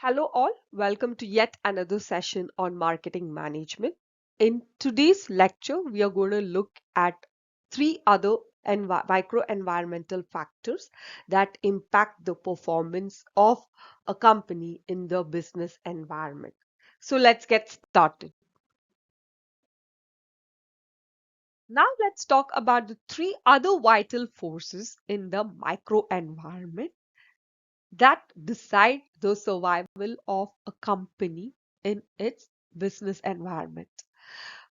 Hello, all. Welcome to yet another session on marketing management. In today's lecture, we are going to look at three other micro-environmental factors that impact the performance of a company in the business environment. So let's get started. Now let's talk about the three other vital forces in the microenvironment that decide the survival of a company in its business environment.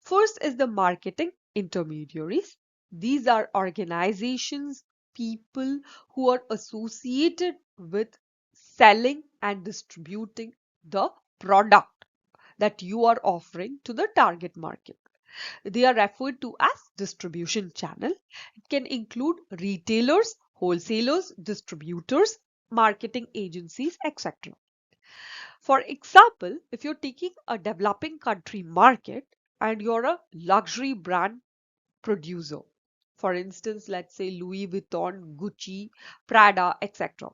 First is the marketing intermediaries. These are organizations, people who are associated with selling and distributing the product that you are offering to the target market. They are referred to as distribution channel. It can include retailers, wholesalers, distributors, marketing agencies, etc. For example, if you're taking a developing country market and you're a luxury brand producer, for instance, let's say Louis Vuitton, Gucci, Prada, etc.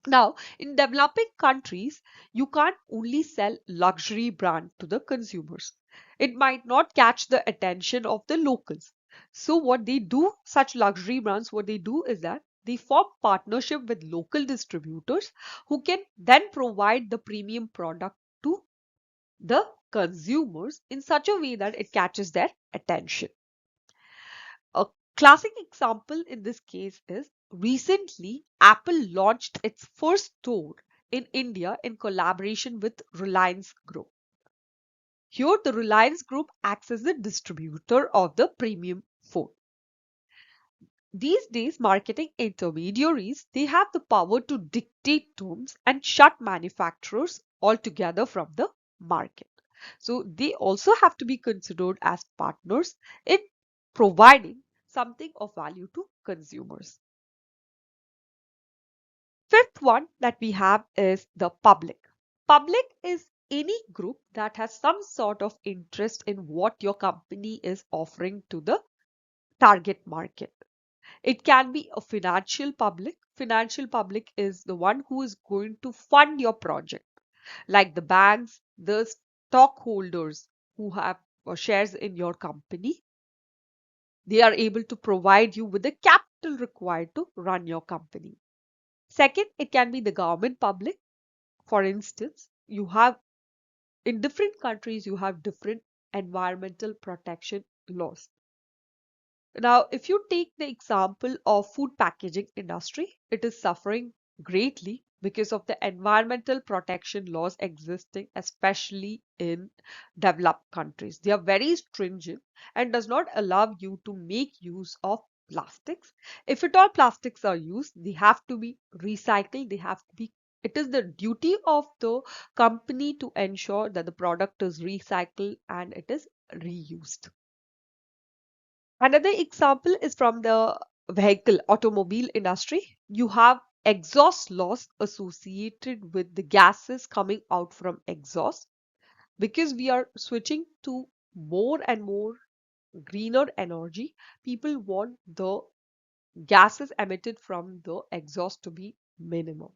Now, in developing countries, you can't only sell luxury brand to the consumers. It might not catch the attention of the locals. So what they do, such luxury brands, what they do is that they form partnership with local distributors who can then provide the premium product to the consumers in such a way that it catches their attention. A classic example in this case is recently Apple launched its first store in India in collaboration with Reliance Group. Here, the Reliance Group acts as the distributor of the premium phone. These days, marketing intermediaries, they have the power to dictate terms and shut manufacturers altogether from the market. So they also have to be considered as partners in providing something of value to consumers. Fifth one that we have is the public. Public is any group that has some sort of interest in what your company is offering to the target market. It can be a financial public. Financial public is the one who is going to fund your project, like the banks, the stockholders who have shares in your company. They are able to provide you with the capital required to run your company. Second, it can be the government public. For instance, you have in different countries, you have different environmental protection laws. Now, if you take the example of food packaging industry, it is suffering greatly because of the environmental protection laws existing, especially in developed countries. They are very stringent and does not allow you to make use of plastics. If at all plastics are used, they have to be recycled. They have to be it is the duty of the company to ensure that the product is recycled and it is reused. Another example is from the vehicle automobile industry. You have exhaust laws associated with the gases coming out from exhaust because we are switching to more and more greener energy. People want the gases emitted from the exhaust to be minimum.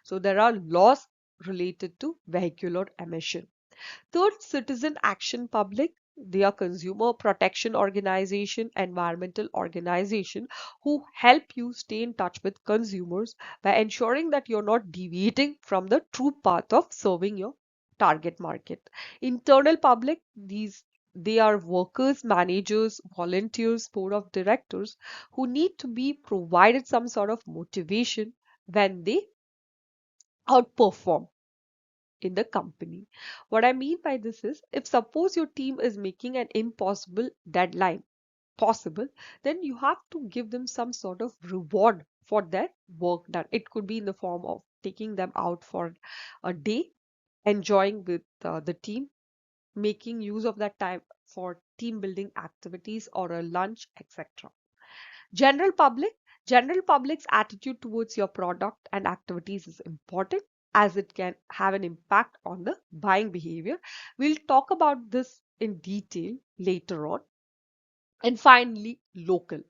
So there are laws related to vehicular emission. Third, citizen action public. They are consumer protection organization, environmental organization who help you stay in touch with consumers by ensuring that you're not deviating from the true path of serving your target market. Internal public, they are workers, managers, volunteers, board of directors who need to be provided some sort of motivation when they outperform in the company. What I mean by this is if suppose your team is making an impossible deadline possible, then you have to give them some sort of reward for their work done. It could be in the form of taking them out for a day, enjoying with the team, making use of that time for team building activities or a lunch, etc. General public, general public's attitude towards your product and activities is important as it can have an impact on the buying behavior. We'll talk about this in detail later on. And finally, local.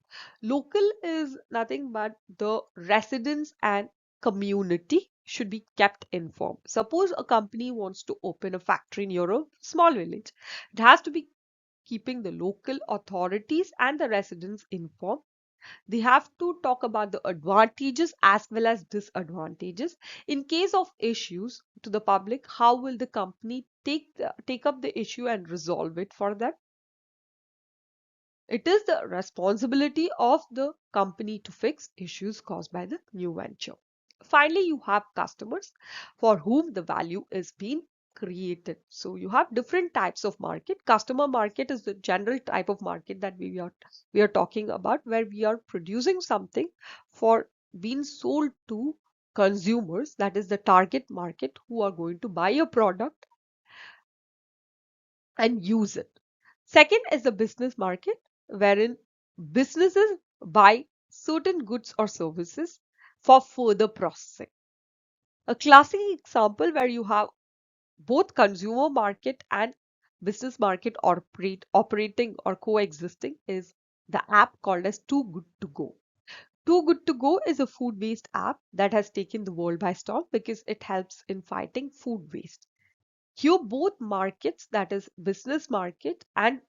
Local is nothing but the residents and community should be kept informed. Suppose a company wants to open a factory near a small village. It has to be keeping the local authorities and the residents informed. They have to talk about the advantages as well as disadvantages. In case of issues to the public, how will the company take up the issue and resolve it for them? It is the responsibility of the company to fix issues caused by the new venture. Finally, you have customers for whom the value is being created. So you have different types of market. Customer market is the general type of market that we are talking about, where we are producing something for being sold to consumers. That is the target market who are going to buy a product and use it. Second is the business market, wherein businesses buy certain goods or services for further processing. A classic example where you have both consumer market and business market operating or coexisting is the app called as Too Good to Go. Too Good to Go is a food-based app that has taken the world by storm because it helps in fighting food waste. Here, both markets, that is business market and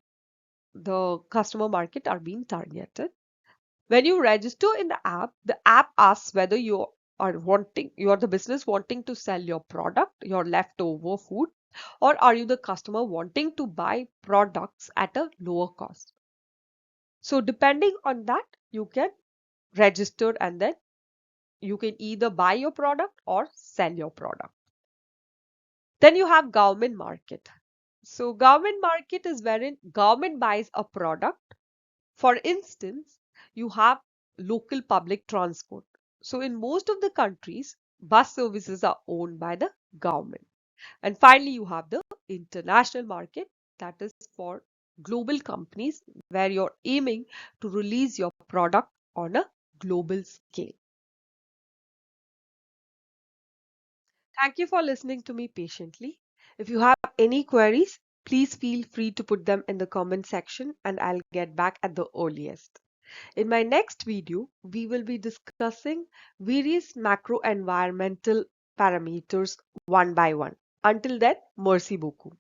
the customer market, are being targeted. When you register in the app asks whether you are the business wanting to sell your product, your leftover food, or are you the customer wanting to buy products at a lower cost. So depending on that, you can register and then you can either buy your product or sell your product. Then you have government market. So government market is wherein government buys a product. For instance, you have local public transport. So in most of the countries, bus services are owned by the government. And finally, you have the international market, that is for global companies where you're aiming to release your product on a global scale. Thank you for listening to me patiently. If you have any queries, please feel free to put them in the comment section and I'll get back at the earliest. In my next video, we will be discussing various macro environmental parameters one by one. Until then, merci beaucoup.